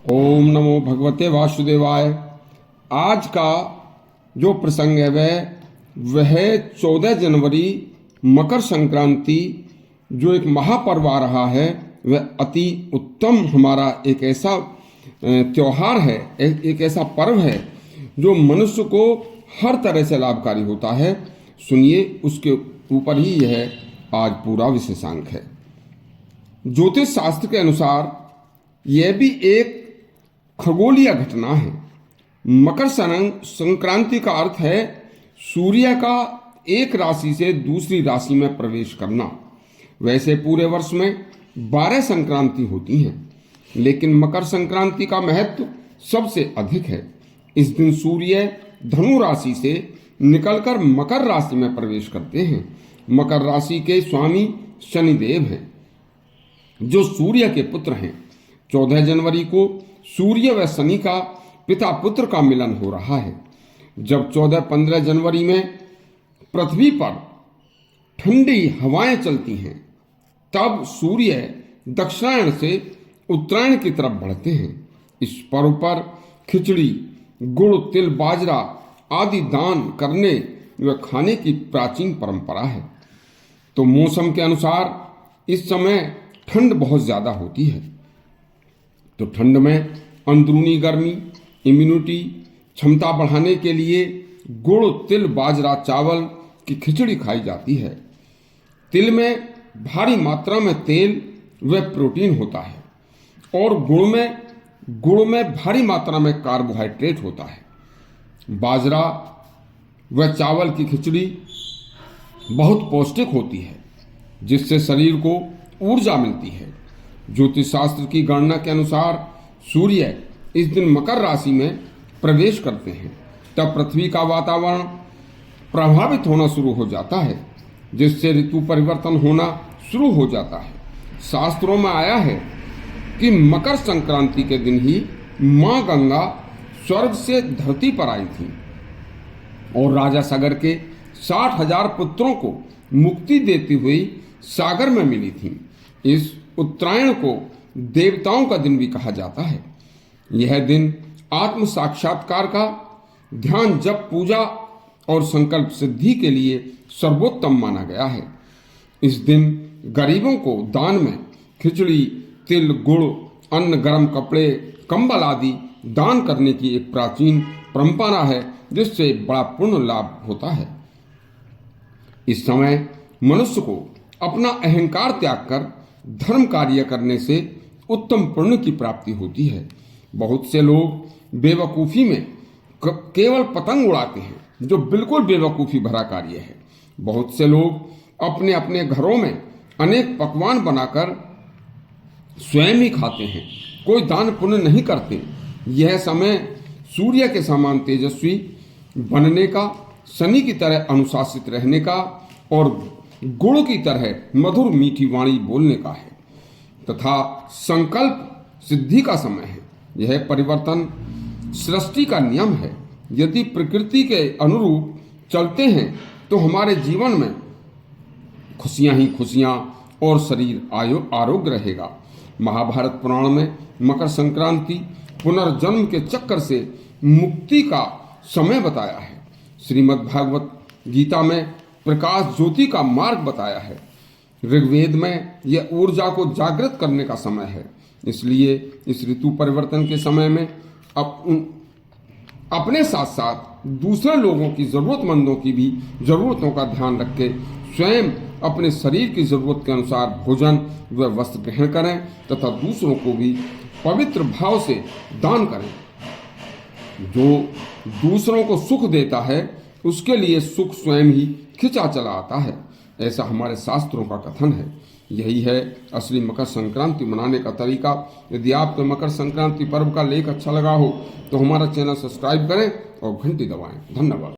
ओम नमो भगवते वासुदेवाय। आज का जो प्रसंग है वह 14 जनवरी मकर संक्रांति जो एक महापर्व आ रहा है, वह अति उत्तम हमारा एक ऐसा त्योहार है, एक ऐसा पर्व है जो मनुष्य को हर तरह से लाभकारी होता है। सुनिए, उसके ऊपर ही यह आज पूरा विशेषांक है। ज्योतिष शास्त्र के अनुसार यह भी एक खगोलीय घटना है। मकर संक्रांति का अर्थ है सूर्य का एक राशि से दूसरी राशि में प्रवेश करना। वैसे पूरे वर्ष में 12 संक्रांति होती हैं, लेकिन मकर संक्रांति का महत्व सबसे अधिक है। इस दिन सूर्य धनु राशि से निकलकर मकर राशि में प्रवेश करते हैं। मकर राशि के स्वामी शनिदेव हैं, जो सूर्य के पुत्र हैं। 14 जनवरी को सूर्य व शनि का पिता पुत्र का मिलन हो रहा है। जब 14-15 जनवरी में पृथ्वी पर ठंडी हवाएं चलती हैं, तब सूर्य दक्षिणायन से उत्तरायण की तरफ बढ़ते हैं। इस पर्व पर खिचड़ी, गुड़, तिल, बाजरा आदि दान करने व खाने की प्राचीन परंपरा है। तो मौसम के अनुसार इस समय ठंड बहुत ज्यादा होती है, तो ठंड में अंदरूनी गर्मी, इम्यूनिटी क्षमता बढ़ाने के लिए गुड़, तिल, बाजरा, चावल की खिचड़ी खाई जाती है। तिल में भारी मात्रा में तेल व प्रोटीन होता है और गुड़ में भारी मात्रा में कार्बोहाइड्रेट होता है। बाजरा व चावल की खिचड़ी बहुत पौष्टिक होती है, जिससे शरीर को ऊर्जा मिलती है। ज्योतिष शास्त्र की गणना के अनुसार सूर्य इस दिन मकर राशि में प्रवेश करते हैं, तब पृथ्वी का वातावरण प्रभावित होना शुरू हो जाता है, जिससे ऋतु परिवर्तन होना शुरू हो जाता है। शास्त्रों में आया है कि मकर संक्रांति के दिन ही मां गंगा स्वर्ग से धरती पर आई थी और राजा सागर के 60,000 पुत्रों को मुक्ति देती हुई सागर में मिली थी। इस उत्तरायण को देवताओं का दिन भी कहा जाता है। यह दिन आत्म साक्षात्कार का, ध्यान, जप, पूजा और संकल्प सिद्धि के लिए सर्वोत्तम माना गया है। इस दिन गरीबों को दान में खिचड़ी, तिल, गुड़, अन्न, गर्म कपड़े, कंबल आदि दान करने की एक प्राचीन परंपरा है, जिससे बड़ा पुण्य लाभ होता है। इस समय मनुष्य को अपना अहंकार त्याग कर धर्म कार्य करने से उत्तम पुण्य की प्राप्ति होती है। बहुत से लोग बेवकूफ़ी में केवल पतंग उड़ाते हैं, जो बिल्कुल बेवकूफ़ी भरा कार्य है। बहुत से लोग अपने अपने घरों में अनेक पकवान बनाकर स्वयं ही खाते हैं, कोई दान पुण्य नहीं करते। यह समय सूर्य के समान तेजस्वी बनने का, शनि की तरह अनुशासित रहने का और गुड़ की तरह मधुर मीठी वाणी बोलने का है तथा संकल्प सिद्धि का समय है। यह परिवर्तन सृष्टि का नियम है। यदि प्रकृति के अनुरूप चलते हैं तो हमारे जीवन में खुशियां ही खुशियां और शरीर आरोग्य रहेगा। महाभारत पुराण में मकर संक्रांति पुनर्जन्म के चक्कर से मुक्ति का समय बताया है। श्रीमद् भागवत गीता में प्रकाश ज्योति का मार्ग बताया है। ऋग्वेद में यह ऊर्जा को जागृत करने का समय है। इसलिए इस ऋतु परिवर्तन के समय में अपने साथ साथ दूसरे लोगों की, जरूरतमंदों की भी जरूरतों का ध्यान रख के स्वयं अपने शरीर की जरूरत के अनुसार भोजन व वस्त्र ग्रहण करें तथा दूसरों को भी पवित्र भाव से दान करें। जो दूसरों को सुख देता है, उसके लिए सुख स्वयं ही खिंचा चला आता है, ऐसा हमारे शास्त्रों का कथन है। यही है असली मकर संक्रांति मनाने का तरीका। यदि आपको मकर संक्रांति पर्व का लेख अच्छा लगा हो तो हमारा चैनल सब्सक्राइब करें और घंटी दबाएं। धन्यवाद।